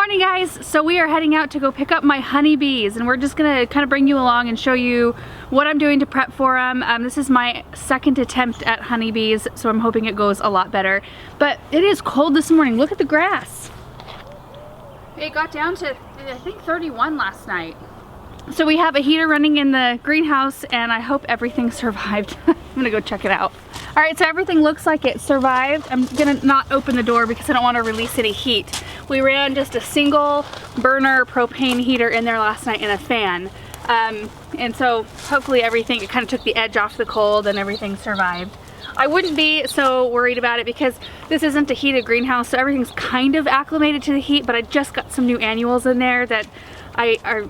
morning, guys. So we are heading out to go pick up my honeybees, and we're just gonna kind of bring you along and show you what I'm doing to prep for them. This is my second attempt at honeybees, so I'm hoping it goes a lot better. But it is cold this morning. Look at the grass. It got down to, I think, 31 last night. So we have a heater running in the greenhouse, and I hope everything survived. I'm gonna go check it out. All right, so everything looks like it survived. I'm gonna not open the door because I don't want to release any heat. We ran just a single burner propane heater in there last night and a fan. And so hopefully everything, it kind of took the edge off the cold and everything survived. I wouldn't be so worried about it because this isn't a heated greenhouse, so everything's kind of acclimated to the heat, but I just got some new annuals in there that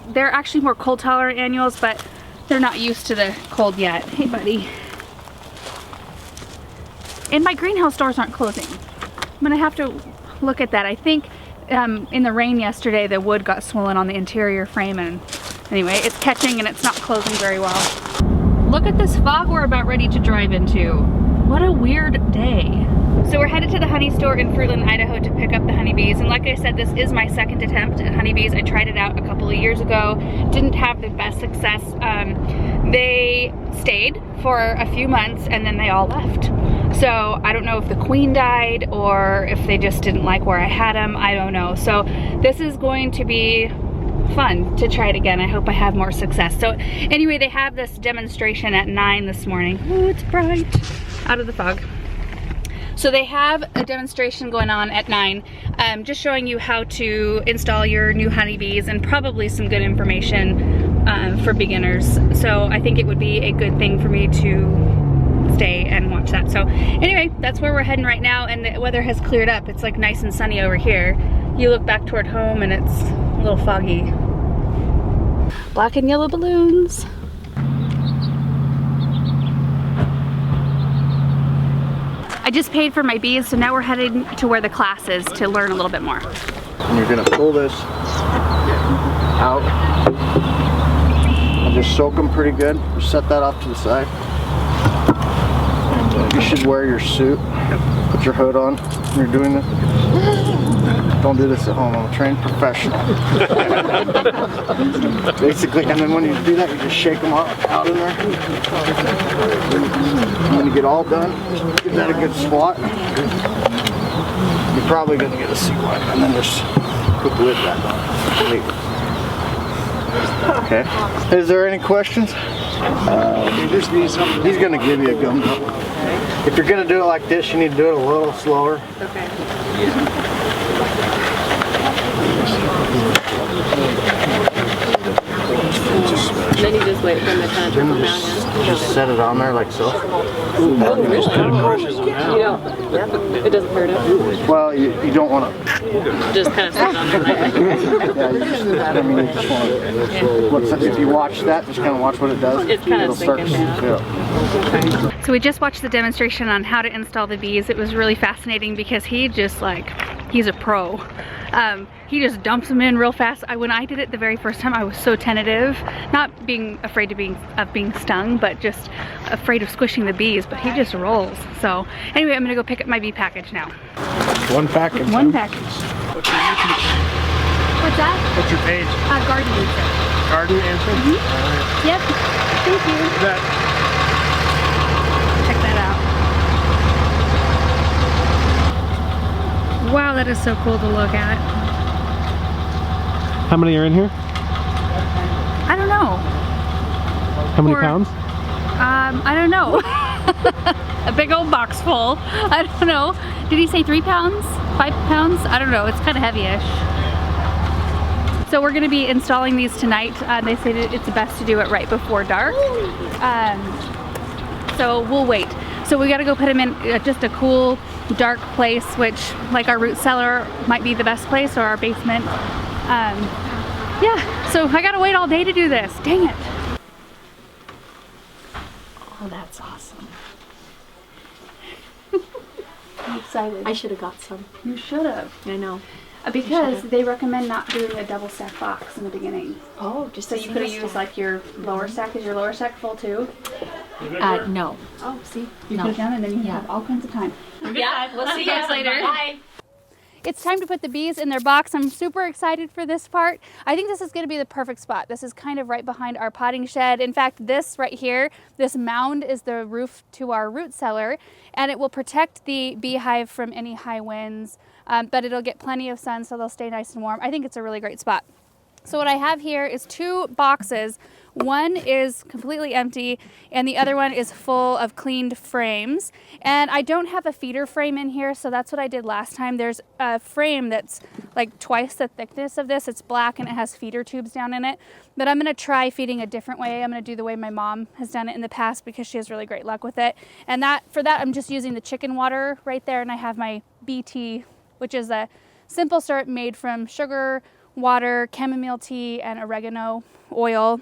they're actually more cold tolerant annuals, but they're not used to the cold yet. Hey, buddy. And my greenhouse doors aren't closing. I'm gonna have to look at that. I think in the rain yesterday, the wood got swollen on the interior frame, and anyway, it's catching and it's not closing very well. Look at this fog we're about ready to drive into. What a weird day. So we're headed to the honey store in Fruitland, Idaho to pick up the honeybees. And like I said, this is my second attempt at honeybees. I tried it out a couple of years ago. Didn't have the best success. They stayed for a few months and then they all left. So I don't know if the queen died or if they just didn't like where I had them. I don't know. So this is going to be fun to try it again. I hope I have more success. So anyway, they have this demonstration at 9 this morning. Ooh, it's bright. Out of the fog. So they have a demonstration going on at 9, just showing you how to install your new honeybees and probably some good information for beginners. So I think it would be a good thing for me to stay and watch that. So anyway, that's where we're heading right now, and the weather has cleared up. It's like nice and sunny over here. You look back toward home and it's a little foggy. Black and yellow balloons. I just paid for my bees, so now we're headed to where the class is to learn a little bit more. And you're gonna pull this out and just soak them pretty good. Just set that off to the side. You should wear your suit. Put your hood on when you're doing this. Don't do this at home. I'm a trained professional. Basically, and then when you do that, you just shake them out in there. And when you get all done, give that a good swat. You're probably going to get a seawater, and then just put the lid back on. Okay. Is there any questions? He's going to give you a gum. If you're going to do it like this, you need to do it a little slower. Okay. And then you just wait for them to kind of trickle down. Just set it on there like so. You know, it doesn't hurt it. Well, you don't want to. Just kind of sit on there. Yeah, you just, I mean, you just want to. If you watch that, just kind of watch what it does. It's kind of sinking down. Yeah. So we just watched the demonstration on how to install the bees. It was really fascinating because he just he's a pro. He just dumps them in real fast. When I did it the very first time, I was so tentative, not being afraid of being stung, but just afraid of squishing the bees, but he just rolls. So anyway, I'm gonna go pick up my bee package now. One package. One package. What's your YouTube channel? What's that? What's your page? Garden answer. Garden answer? Mm-hmm. Yep. Thank you. That. Check that out. Wow, that is so cool to look at. How many are in here? I don't know. How many pounds? I don't know. A big old box full. I don't know. Did he say 3 pounds? 5 pounds? I don't know. It's kind of heavy-ish. So we're going to be installing these tonight. They say that it's best to do it right before dark. So we'll wait. So we got to go put them in just a cool, dark place, which, like our root cellar, might be the best place, or our basement. Yeah, so I gotta wait all day to do this. Dang it. Oh, that's awesome. I'm excited. I should have got some. You should have. I know. Because they recommend not doing a double stack box in the beginning. Oh, just so you could have used like your lower stack. Is your lower stack full too? No. Oh, see, you could have done it, and then you have all kinds of time. Yeah, we'll see you guys later. Bye. it's time to put the bees in their box. I'm super excited for this part. I think this is going to be the perfect spot. This is kind of right behind our potting shed. In fact, this right here, this mound is the roof to our root cellar, and it will protect the beehive from any high winds, but it'll get plenty of sun so they'll stay nice and warm. I think it's a really great spot. So what I have here is 2 boxes. One is completely empty and the other one is full of cleaned frames. And I don't have a feeder frame in here, so that's what I did last time. There's a frame that's like twice the thickness of this. It's black and it has feeder tubes down in it. But I'm gonna try feeding a different way. I'm gonna do the way my mom has done it in the past because she has really great luck with it. And for that I'm just using the chicken water right there, and I have my BT, which is a simple syrup made from sugar, water, chamomile tea, and oregano oil.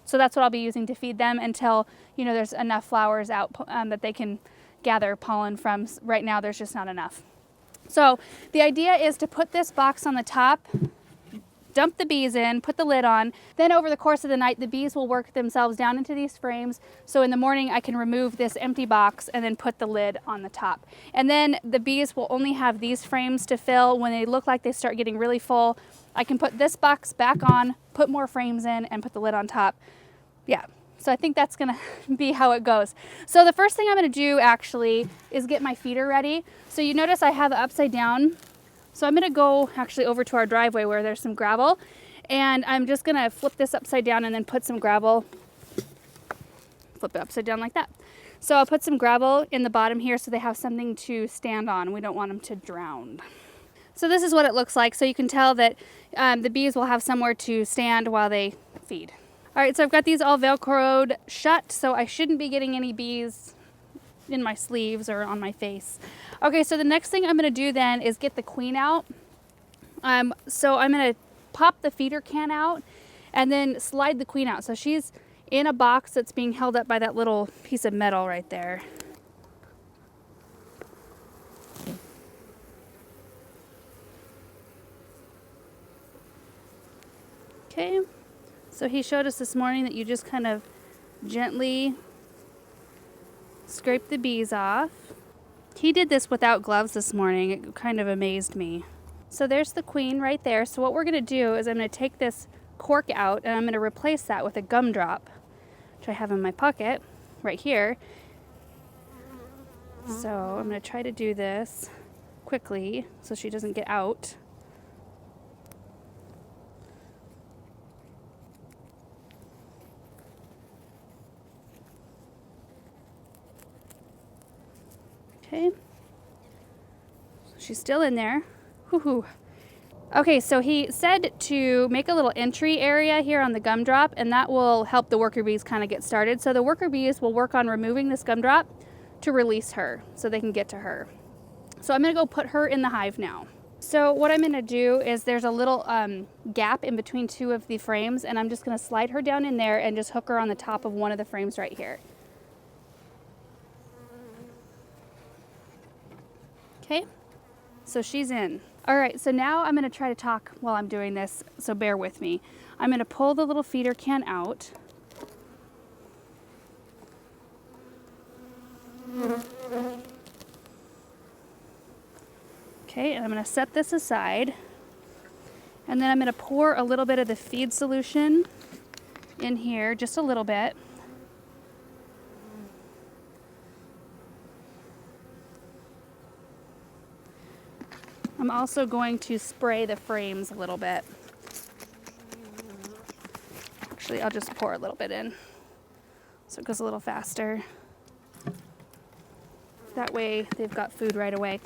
So that's what I'll be using to feed them until, you know, there's enough flowers out that they can gather pollen from. Right now there's just not enough. So the idea is to put this box on the top, dump the bees in, put the lid on. Then over the course of the night, the bees will work themselves down into these frames. So in the morning, I can remove this empty box and then put the lid on the top. And then the bees will only have these frames to fill. When they look like they start getting really full, I can put this box back on, put more frames in, and put the lid on top. Yeah, so I think that's gonna be how it goes. So the first thing I'm gonna do actually is get my feeder ready. So you notice I have it upside down. So I'm gonna go actually over to our driveway where there's some gravel, and I'm just gonna flip this upside down and then put some gravel, flip it upside down like that. So I'll put some gravel in the bottom here so they have something to stand on. We don't want them to drown. So this is what it looks like. So you can tell that the bees will have somewhere to stand while they feed. All right, so I've got these all Velcroed shut, so I shouldn't be getting any bees in my sleeves or on my face. Okay, so the next thing I'm gonna do then is get the queen out. So I'm gonna pop the feeder can out and then slide the queen out. So she's in a box that's being held up by that little piece of metal right there. Okay, so he showed us this morning that you just kind of gently scrape the bees off. He did this without gloves this morning. It kind of amazed me. So there's the queen right there. So what we're gonna do is I'm gonna take this cork out and I'm gonna replace that with a gumdrop, which I have in my pocket right here. So I'm gonna try to do this quickly so she doesn't get out. Okay, so she's still in there. Woohoo. Okay, so he said to make a little entry area here on the gumdrop, and that will help the worker bees kind of get started. So the worker bees will work on removing this gumdrop to release her so they can get to her. So I'm gonna go put her in the hive now. So what I'm gonna do is there's a little gap in between 2 of the frames, and I'm just gonna slide her down in there and just hook her on the top of one of the frames right here. Okay, so she's in. All right, so now I'm gonna try to talk while I'm doing this, so bear with me. I'm gonna pull the little feeder can out. Okay, and I'm gonna set this aside. And then I'm gonna pour a little bit of the feed solution in here, just a little bit. I'm also going to spray the frames a little bit. Actually, I'll just pour a little bit in so it goes a little faster. That way they've got food right away.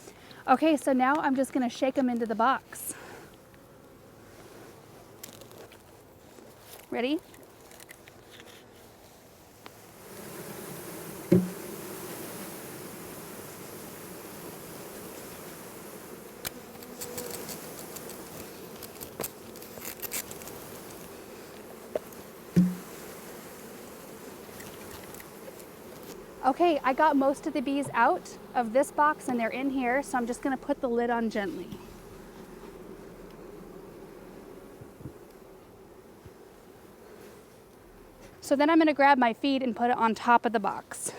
Okay, so now I'm just gonna shake them into the box. Ready? Okay, I got most of the bees out of this box and they're in here, so I'm just gonna put the lid on gently. So then I'm gonna grab my feed and put it on top of the box.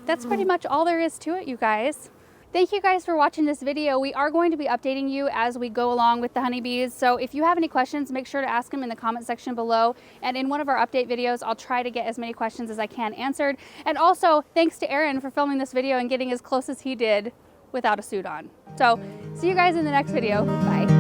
that's pretty much all there is to it, you guys. Thank you guys for watching this video. We are going to be updating you as we go along with the honeybees. So if you have any questions, make sure to ask them in the comment section below. And in one of our update videos, I'll try to get as many questions as I can answered. And also, thanks to Aaron for filming this video and getting as close as he did without a suit on. So see you guys in the next video. Bye.